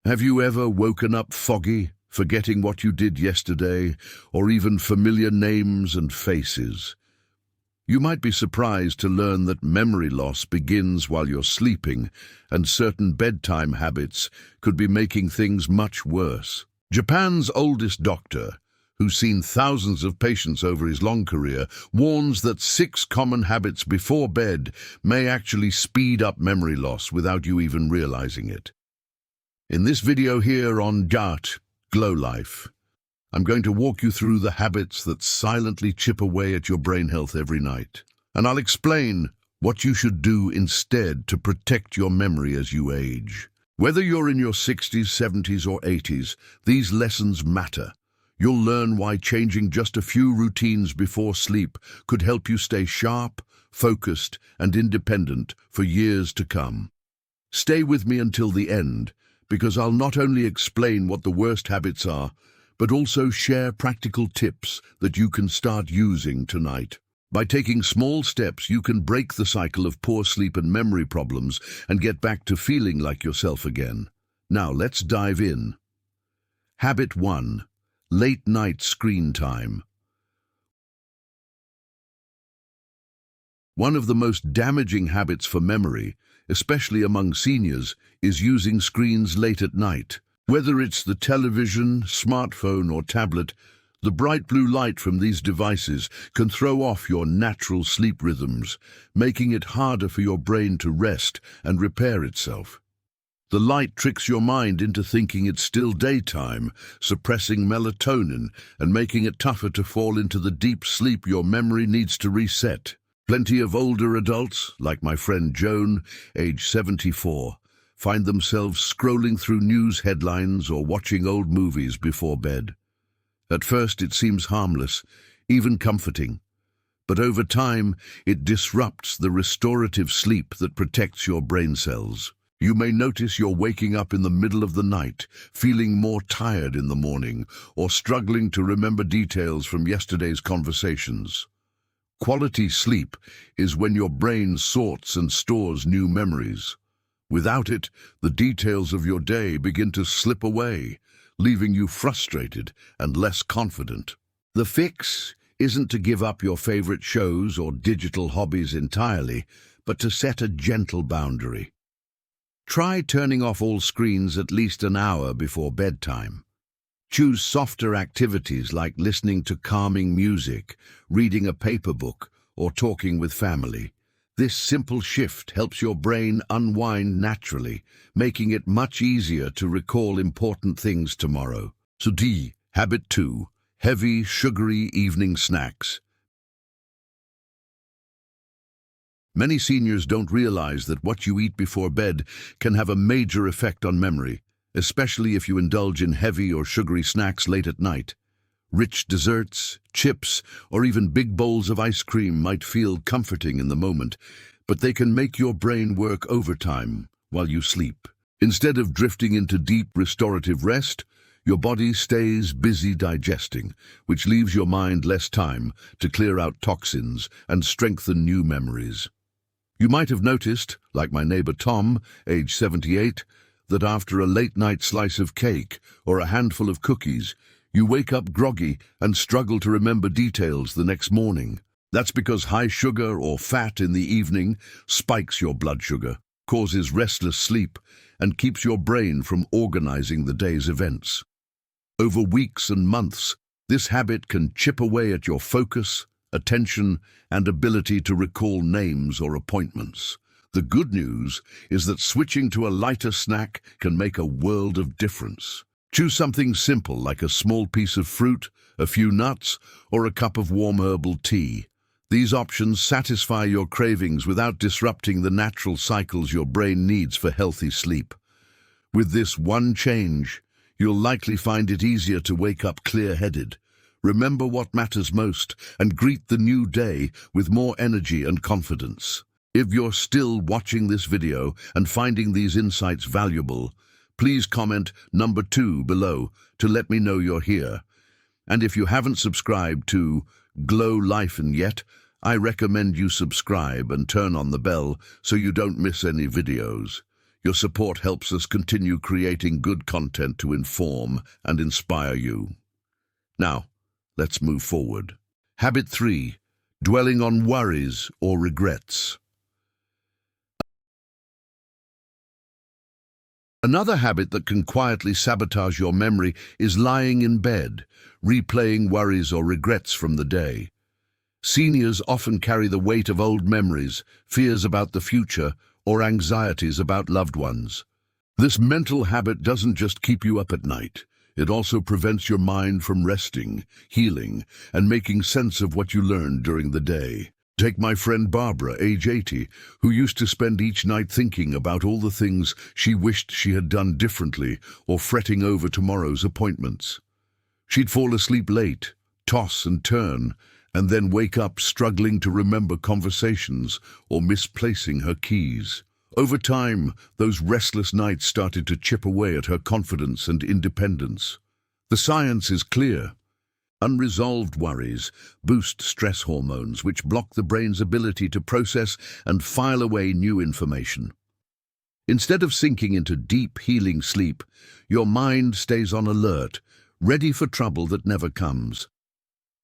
Have you ever woken up foggy, forgetting what you did yesterday, or even familiar names and faces? You might be surprised to learn that memory loss begins while you're sleeping, and certain bedtime habits could be making things much worse. Japan's oldest doctor, who's seen thousands of patients over his long career, warns that 6 common habits before bed may actually speed up memory loss without you even realizing it. In this video here on Glow Life, I'm going to walk you through the habits that silently chip away at your brain health every night. And I'll explain what you should do instead to protect your memory as you age. Whether you're in your 60s, 70s, or 80s, these lessons matter. You'll learn why changing just a few routines before sleep could help you stay sharp, focused, and independent for years to come. Stay with me until the end, because I'll not only explain what the worst habits are, but also share practical tips that you can start using tonight. By taking small steps, you can break the cycle of poor sleep and memory problems and get back to feeling like yourself again. Now, let's dive in. Habit 1. Late night screen time. One of the most damaging habits for memory, especially among seniors, is using screens late at night. Whether it's the television, smartphone, or tablet, the bright blue light from these devices can throw off your natural sleep rhythms, making it harder for your brain to rest and repair itself. The light tricks your mind into thinking it's still daytime, suppressing melatonin and making it tougher to fall into the deep sleep your memory needs to reset. Plenty of older adults, like my friend Joan, age 74, find themselves scrolling through news headlines or watching old movies before bed. At first it seems harmless, even comforting, but over time it disrupts the restorative sleep that protects your brain cells. You may notice you're waking up in the middle of the night, feeling more tired in the morning, or struggling to remember details from yesterday's conversations. Quality sleep is when your brain sorts and stores new memories. Without it, the details of your day begin to slip away, leaving you frustrated and less confident. The fix isn't to give up your favorite shows or digital hobbies entirely, but to set a gentle boundary. Try turning off all screens at least an hour before bedtime. Choose softer activities like listening to calming music, reading a paper book, or talking with family. This simple shift helps your brain unwind naturally, making it much easier to recall important things tomorrow. So Habit 2. Heavy, sugary evening snacks. Many seniors don't realize that what you eat before bed can have a major effect on memory, especially if you indulge in heavy or sugary snacks late at night. Rich desserts, chips, or even big bowls of ice cream might feel comforting in the moment, but they can make your brain work overtime while you sleep. Instead of drifting into deep restorative rest, your body stays busy digesting, which leaves your mind less time to clear out toxins and strengthen new memories. You might have noticed, like my neighbor Tom, age 78, that after a late-night slice of cake or a handful of cookies, you wake up groggy and struggle to remember details the next morning. That's because high sugar or fat in the evening spikes your blood sugar, causes restless sleep, and keeps your brain from organizing the day's events. Over weeks and months, this habit can chip away at your focus, attention, and ability to recall names or appointments. The good news is that switching to a lighter snack can make a world of difference. Choose something simple like a small piece of fruit, a few nuts, or a cup of warm herbal tea. These options satisfy your cravings without disrupting the natural cycles your brain needs for healthy sleep. With this one change, you'll likely find it easier to wake up clear-headed, remember what matters most, and greet the new day with more energy and confidence. If you're still watching this video and finding these insights valuable, please comment number 2 below to let me know you're here. And if you haven't subscribed to Glow Life yet, I recommend you subscribe and turn on the bell so you don't miss any videos. Your support helps us continue creating good content to inform and inspire you. Now, let's move forward. Habit 3. Dwelling on worries or regrets. Another habit that can quietly sabotage your memory is lying in bed, replaying worries or regrets from the day. Seniors often carry the weight of old memories, fears about the future, or anxieties about loved ones. This mental habit doesn't just keep you up at night. It also prevents your mind from resting, healing, and making sense of what you learned during the day. Take my friend Barbara, age 80, who used to spend each night thinking about all the things she wished she had done differently or fretting over tomorrow's appointments. She'd fall asleep late, toss and turn, and then wake up struggling to remember conversations or misplacing her keys. Over time, those restless nights started to chip away at her confidence and independence. The science is clear. Unresolved worries boost stress hormones, which block the brain's ability to process and file away new information. Instead of sinking into deep, healing sleep, your mind stays on alert, ready for trouble that never comes.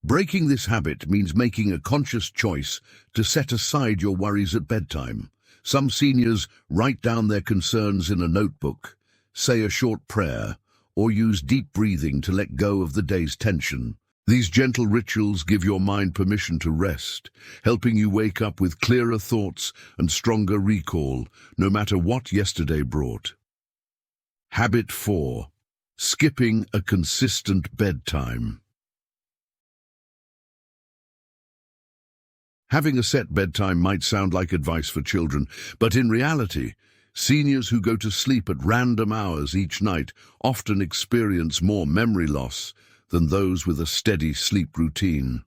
Breaking this habit means making a conscious choice to set aside your worries at bedtime. Some seniors write down their concerns in a notebook, say a short prayer, or use deep breathing to let go of the day's tension. These gentle rituals give your mind permission to rest, helping you wake up with clearer thoughts and stronger recall, no matter what yesterday brought. Habit 4. Skipping a consistent bedtime. Having a set bedtime might sound like advice for children, but in reality, seniors who go to sleep at random hours each night often experience more memory loss than those with a steady sleep routine.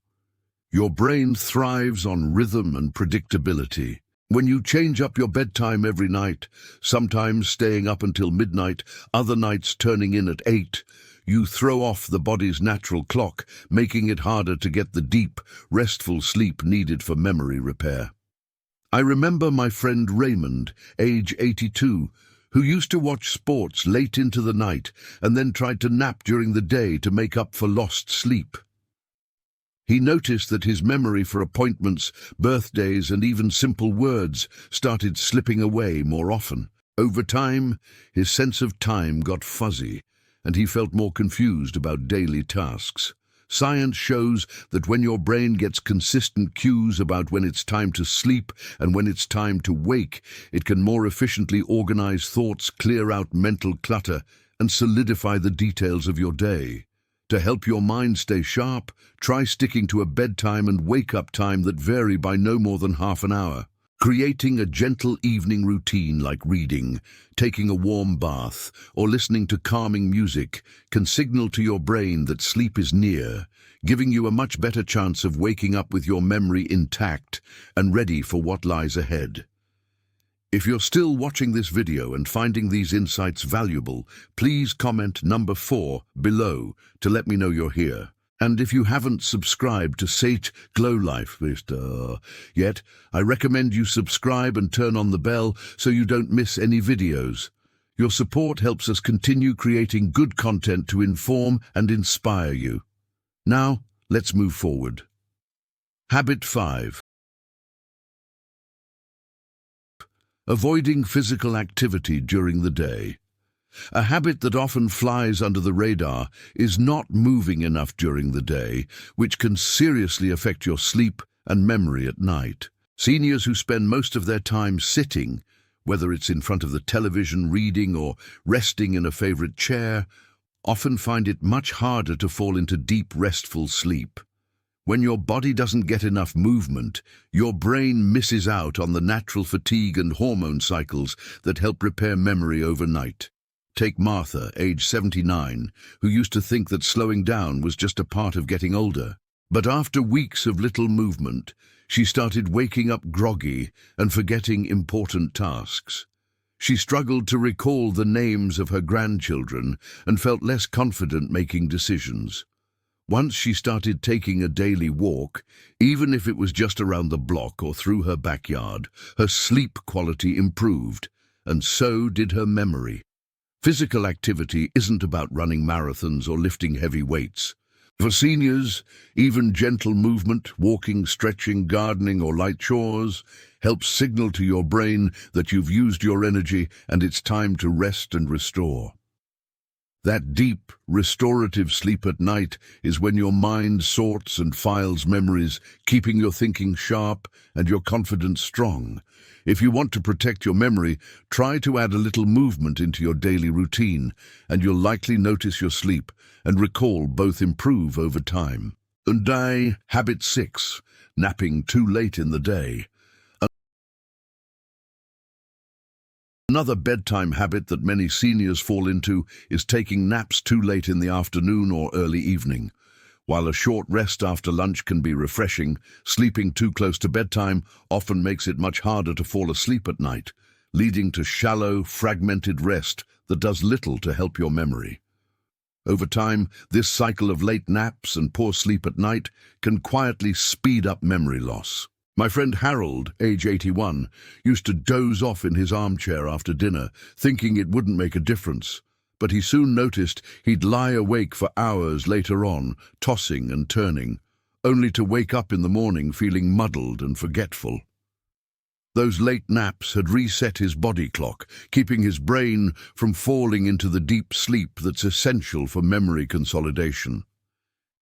Your brain thrives on rhythm and predictability. When you change up your bedtime every night, sometimes staying up until midnight, other nights turning in at 8, you throw off the body's natural clock, making it harder to get the deep, restful sleep needed for memory repair. I remember my friend Raymond, age 82, who used to watch sports late into the night and then tried to nap during the day to make up for lost sleep. He noticed that his memory for appointments, birthdays, and even simple words started slipping away more often. Over time, his sense of time got fuzzy, and he felt more confused about daily tasks. Science shows that when your brain gets consistent cues about when it's time to sleep and when it's time to wake, it can more efficiently organize thoughts, clear out mental clutter, and solidify the details of your day. To help your mind stay sharp, try sticking to a bedtime and wake-up time that vary by no more than half an hour. Creating a gentle evening routine like reading, taking a warm bath, or listening to calming music can signal to your brain that sleep is near, giving you a much better chance of waking up with your memory intact and ready for what lies ahead. If you're still watching this video and finding these insights valuable, please comment number 4 below to let me know you're here. And if you haven't subscribed to Sage Glow Life yet, I recommend you subscribe and turn on the bell so you don't miss any videos. Your support helps us continue creating good content to inform and inspire you. Now, let's move forward. Habit 5. Avoiding physical activity during the day. A habit that often flies under the radar is not moving enough during the day, which can seriously affect your sleep and memory at night. Seniors who spend most of their time sitting, whether it's in front of the television, reading, or resting in a favorite chair, often find it much harder to fall into deep, restful sleep. When your body doesn't get enough movement, your brain misses out on the natural fatigue and hormone cycles that help repair memory overnight. Take Martha, age 79, who used to think that slowing down was just a part of getting older. But after weeks of little movement, she started waking up groggy and forgetting important tasks. She struggled to recall the names of her grandchildren and felt less confident making decisions. Once she started taking a daily walk, even if it was just around the block or through her backyard, her sleep quality improved, and so did her memory. Physical activity isn't about running marathons or lifting heavy weights. For seniors, even gentle movement, walking, stretching, gardening, or light chores helps signal to your brain that you've used your energy and it's time to rest and restore. That deep, restorative sleep at night is when your mind sorts and files memories, keeping your thinking sharp and your confidence strong. If you want to protect your memory, try to add a little movement into your daily routine, and you'll likely notice your sleep and recall both improve over time. Habit 6. Napping too late in the day. Another bedtime habit that many seniors fall into is taking naps too late in the afternoon or early evening. While a short rest after lunch can be refreshing, sleeping too close to bedtime often makes it much harder to fall asleep at night, leading to shallow, fragmented rest that does little to help your memory. Over time, this cycle of late naps and poor sleep at night can quietly speed up memory loss. My friend Harold, age 81, used to doze off in his armchair after dinner, thinking it wouldn't make a difference. But he soon noticed he'd lie awake for hours later on, tossing and turning, only to wake up in the morning feeling muddled and forgetful. Those late naps had reset his body clock, keeping his brain from falling into the deep sleep that's essential for memory consolidation.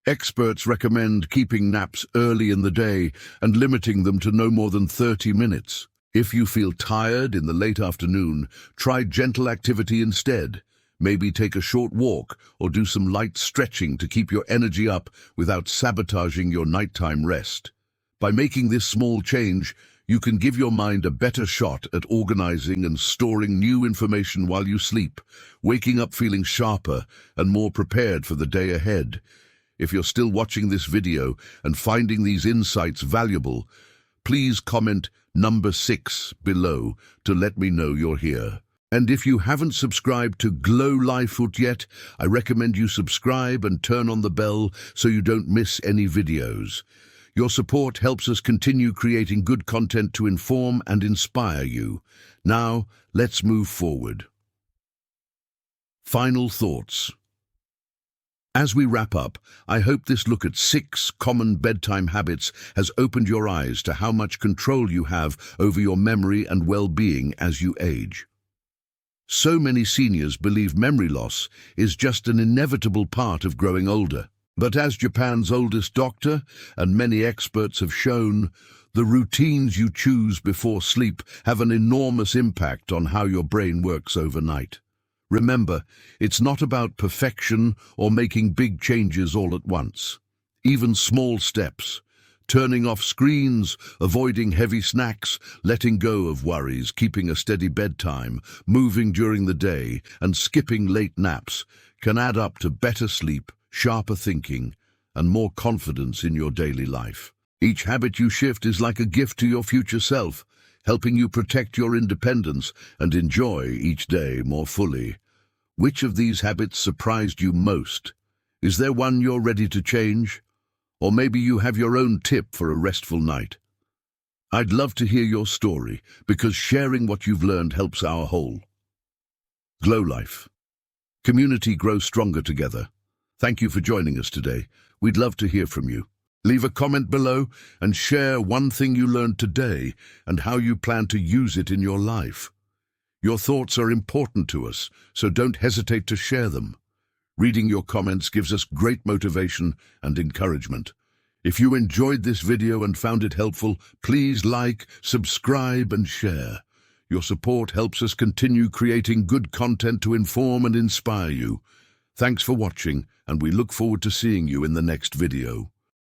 Experts recommend keeping naps early in the day and limiting them to no more than 30 minutes. If you feel tired in the late afternoon, try gentle activity instead. Maybe take a short walk or do some light stretching to keep your energy up without sabotaging your nighttime rest. By making this small change, you can give your mind a better shot at organizing and storing new information while you sleep, waking up feeling sharper and more prepared for the day ahead. If you're still watching this video and finding these insights valuable, please comment number 6 below to let me know you're here. And if you haven't subscribed to Glow Lifefoot yet, I recommend you subscribe and turn on the bell so you don't miss any videos. Your support helps us continue creating good content to inform and inspire you. Now, let's move forward. Final thoughts. As we wrap up, I hope this look at 6 common bedtime habits has opened your eyes to how much control you have over your memory and well-being as you age. So many seniors believe memory loss is just an inevitable part of growing older. But as Japan's oldest doctor and many experts have shown, the routines you choose before sleep have an enormous impact on how your brain works overnight. Remember, it's not about perfection or making big changes all at once. Even small steps, turning off screens, avoiding heavy snacks, letting go of worries, keeping a steady bedtime, moving during the day, and skipping late naps can add up to better sleep, sharper thinking, and more confidence in your daily life. Each habit you shift is like a gift to your future self, helping you protect your independence and enjoy each day more fully. Which of these habits surprised you most? Is there one you're ready to change? Or maybe you have your own tip for a restful night? I'd love to hear your story, because sharing what you've learned helps our whole Glow Life community grow stronger together. Thank you for joining us today. We'd love to hear from you. Leave a comment below and share one thing you learned today and how you plan to use it in your life. Your thoughts are important to us, so don't hesitate to share them. Reading your comments gives us great motivation and encouragement. If you enjoyed this video and found it helpful, please like, subscribe, and share. Your support helps us continue creating good content to inform and inspire you. Thanks for watching, and we look forward to seeing you in the next video.